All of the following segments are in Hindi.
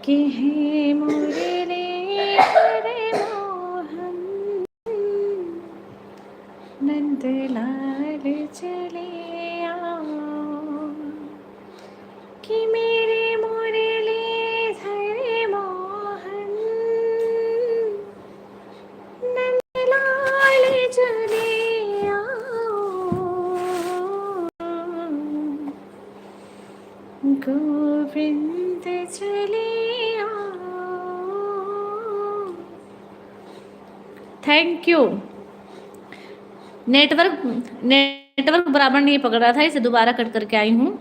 कि हे मुरली हरे मोहन नंदलाल चले आओ कि मेरे मुरली हरे मोहन नंदलाल चले गोविंद चले आओ। Thank you. नेटवर्क बराबर नहीं पकड़ रहा था, इसे दोबारा कट करके आई हूँ।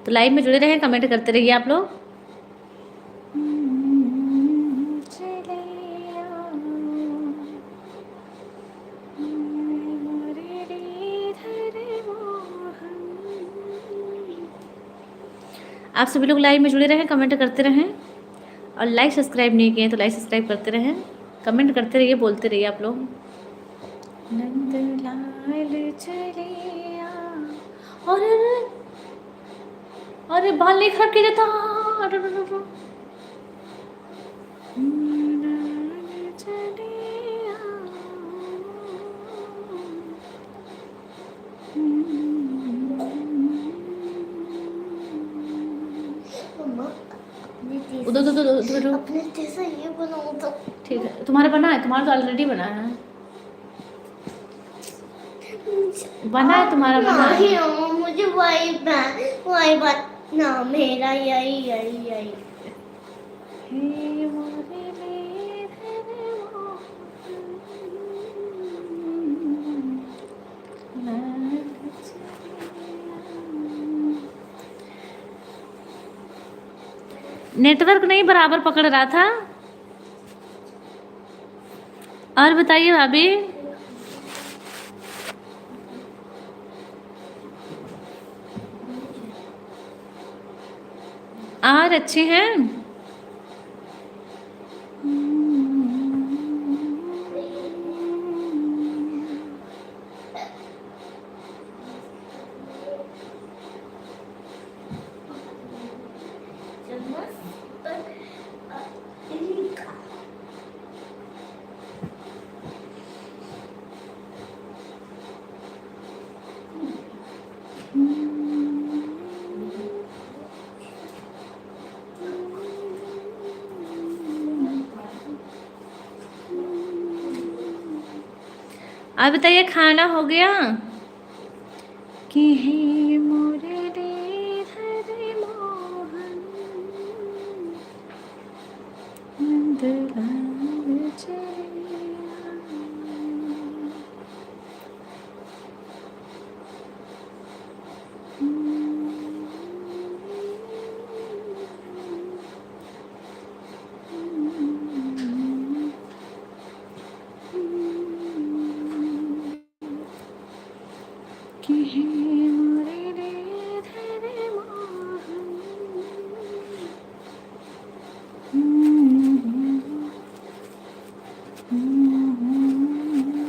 तो लाइव में जुड़े रहें, कमेंट करते रहिए आप लोग। चले आओ मुरलीधर मोहन। आप सभी लोग लाइव में जुड़े रहें, कमेंट करते रहें, और लाइक सब्सक्राइब नहीं किए तो लाइक सब्सक्राइब करते रहें, कमेंट करते रहिए, बोलते रहिए आप लोग। नंदलाल चले आओ। अरे बाल नहीं खराब किया जाता। उधर अपने जैसा ये बनाओ तो ठीक है। तुम्हारा बना है? तुम्हारा तो ऑलरेडी बना है। बना है तुम्हारा? बना है। मुझे वही बात ना, मेरा यही हे मुरलीधर मोहन। नेटवर्क नहीं बराबर पकड़ रहा था। और बताइए भाभी। और अच्छे हैं? आप बताइए, खाना हो गया? कि हे मुरलीधर मोहन नंदलाल चले आओ कि हे